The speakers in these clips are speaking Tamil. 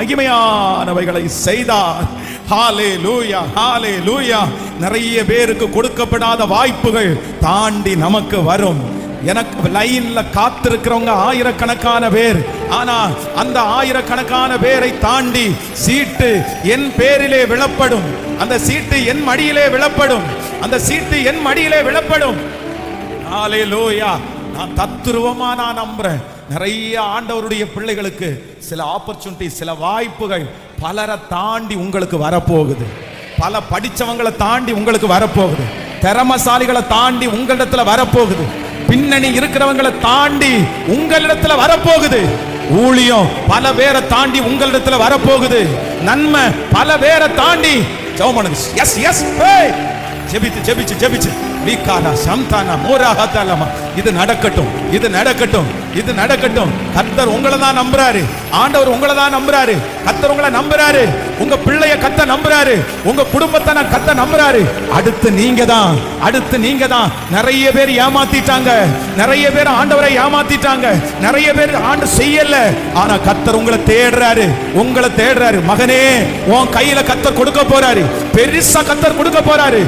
மகிமையானவைகளை செய்தார். ஹalleluya ஹalleluya. நிறைய பேருக்கு கொடுக்கப்படாத வாய்ப்புகள் தாண்டி நமக்கு வரும். எனக்கு லைன்ல காத்திருக்கிறவங்க ஆயிரக்கணக்கான பேர். ஆனா அந்த ஆயிரக்கணக்கான பேரை தாண்டி சீட்டு என் பேரிலே விழப்படும். அந்த சீட்டு என் மடியிலே விழப்படும். அந்த சீட்டு என் மடியிலே விழப்படும். ஹalleluya. நான் தத்துருவமா நான் நம்புறேன். நிறைய ஆண்டவருடைய பிள்ளைகளுக்கு சில ஆப்பர்ச்சுனிட்டி, சில வாய்ப்புகள் பலரை தாண்டி உங்களுக்கு வரப்போகுது. பல படிச்சவங்களை தாண்டி உங்களுக்கு வரப்போகுது. திறமசாலிகளை தாண்டி உங்களிடத்துல வரப்போகுது. பின்னணி இருக்கிறவங்களை தாண்டி உங்களிடத்துல வரப்போகுது. ஊழியம் பல பேரை தாண்டி உங்களிடத்துல வரப்போகுது. நன்மை பல பேரை தாண்டி எஸ் எஸ் ஜெபிச்சு ஜெபிச்சு ஜெபிச்சு வீக்கானா சம்தானா மோராஹதலமா. இது நடக்கட்டும், இது நடக்கட்டும், இது நடக்கட்டும். கர்த்தர் உங்களை தான் நம்புறாரு. ஆண்டவர் உங்களை தான் நம்புறாரு. கர்த்தர் உங்களை நம்புறாரு. உங்க பிள்ளைய கத்த நம்புறாரு. உங்க குடும்பத்தை நான் கத்த நம்புறாரு. அடுத்து நீங்க தான், அடுத்து நீங்க தான். நிறைய பேர் ஏமாத்திட்டாங்க. நிறைய பேர் ஆண்டவரை ஏமாத்திட்டாங்க. நிறைய பேர் ஆண்டு செய்யல. ஆனா கர்த்தர் உங்களை தேடுறாரு. உங்களை தேடுறாரு. மகனே, உன் கையில கர்த்தர் கொடுக்க போறாரு. பெருசா கர்த்தர் கொடுக்க போறாரு.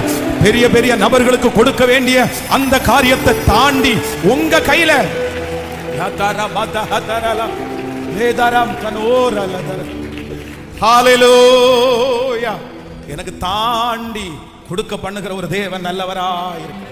பெரிய பெரிய நபர்களுக்கு கொடுக்க வேண்டிய அந்த காரியத்தை தாண்டி உங்க கையில ஹalleluya. எனக்கு தாண்டி கொடுக்க பண்ணுகிற ஒரு தேவன் நல்லவராய் இருக்கு.